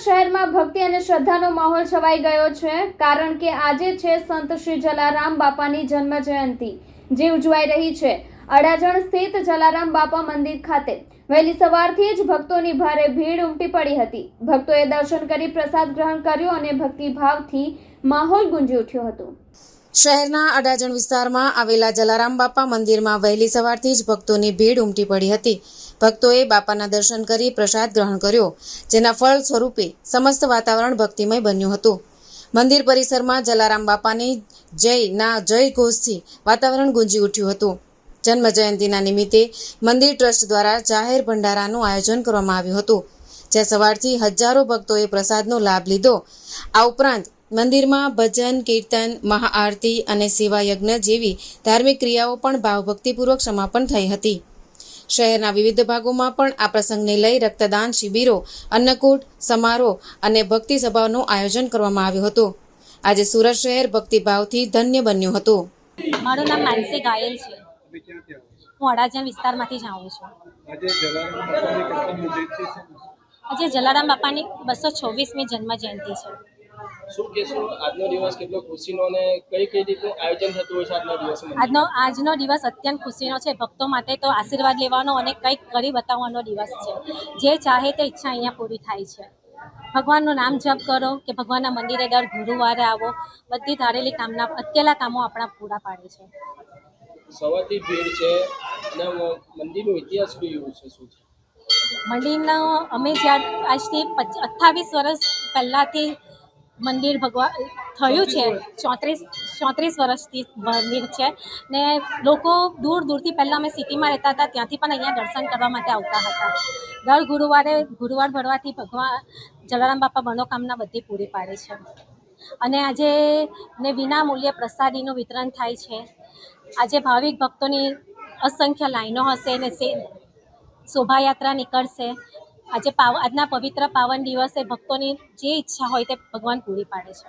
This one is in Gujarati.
શહેરમાં ભક્તિ અને શ્રદ્ધાનો માહોલ છવાઈ ગયો છે, કારણ કે આજે છે સંત શ્રી જલારામ બાપાની જન્મ જયંતિ, જે ઉજવાઈ રહી છે અડાજણ સ્થિત જલારામ બાપા મંદિર ખાતે। વહેલી સવારથી જ ભક્તોની ભારે ભીડ ઉમટી પડી હતી। ભક્તોએ દર્શન કરી પ્રસાદ ગ્રહણ કર્યો અને ભક્તિભાવથી માહોલ ગુંજી ઉઠ્યો હતો। શહેરના અડાજણ વિસ્તારમાં આવેલા જલારામ બાપા મંદિરમાં વહેલી સવારથી જ ભક્તોની ભીડ ઉમટી પડી હતી। ભક્તોએ બાપાના દર્શન કરી પ્રસાદ ગ્રહણ કર્યો, જેના ફળ સ્વરૂપે સમસ્ત વાતાવરણ ભક્તિમય બન્યું હતું। મંદિર પરિસરમાં જલારામ બાપાની જયના જય ઘોષથી વાતાવરણ ગુંજી ઉઠ્યું હતું। જન્મ જયંતિના નિમિત્તે મંદિર ટ્રસ્ટ દ્વારા જાહેર ભંડારાનું આયોજન કરવામાં આવ્યું હતું, જ્યાં સવારથી હજારો ભક્તોએ પ્રસાદનો લાભ લીધો। આ ઉપરાંત મંદિરમાં ભજન, કીર્તન, મહાઆરતી અને સેવા યજ્ઞ જેવી ધાર્મિક ક્રિયાઓ પણ ભાવભક્તિપૂર્વક સમાપન થઈ હતી। શહેરના વિવિધ ભાગોમાં પણ આ પ્રસંગને લઈ રક્તદાન શિબિરો, અન્નકૂટ, સમારોહ અને ભક્તિ સભાઓનું આયોજન કરવામાં આવ્યું હતું। આજે સુરત શહેર ભક્તિભાવથી ધન્ય બન્યું હતું। મારું નામ માનસી ગાયલ છે। હું અડાજણ વિસ્તારમાંથી જ આવું છું। આજે જલારામ બાપાની 226મી જન્મ જયંતિ છે। શું કહેશો, આજનો દિવસ કેટલો ખુશીનો અને કઈ કઈ રીતે આયોજન થતું હોય છે આજના દિવસમાં? આજનો દિવસ અત્યંત ખુશીનો છે। ભક્તો માટે તો આશીર્વાદ લેવાનો અને કંઈક કરી બતાવવાનો દિવસ છે। જે ચાહે તે ઈચ્છા અહીંયા પૂરી થાય છે। ભગવાનનું નામ જપ કરો કે ભગવાનના મંદિરે દર ગુરુવારે આવો, બધી ધારેલી કામના અટકેલા કામો આપણા પૂરા પાડે છે। સવારથી ભીડ છે અને મંદિરનો ઇતિહાસ બી એવું છે, શું છે મંદિરનો? અમે જ્યારે આજથી 28 વર્ષ પહેલાંથી મંદિર થયું છે। 34 વર્ષથી મંદિર છે ને લોકો દૂર દૂરથી, પહેલાં અમે સિટીમાં રહેતા હતા ત્યાંથી પણ અહીંયા દર્શન કરવા માટે આવતા હતા। દર ગુરુવાર ભરવાથી ભગવાન જલારામ બાપા મનોકામના બધી પૂરી પાડે છે। અને આજે વિના મૂલ્યે પ્રસાદીનું વિતરણ થાય છે। આજે ભાવિક ભક્તોની અસંખ્ય લાઈનો હશે ને શોભાયાત્રા નીકળશે। આજના પવિત્ર પાવન દિવસે ભક્તોની જે ઈચ્છા હોય તે ભગવાન પૂરી પાડે છે।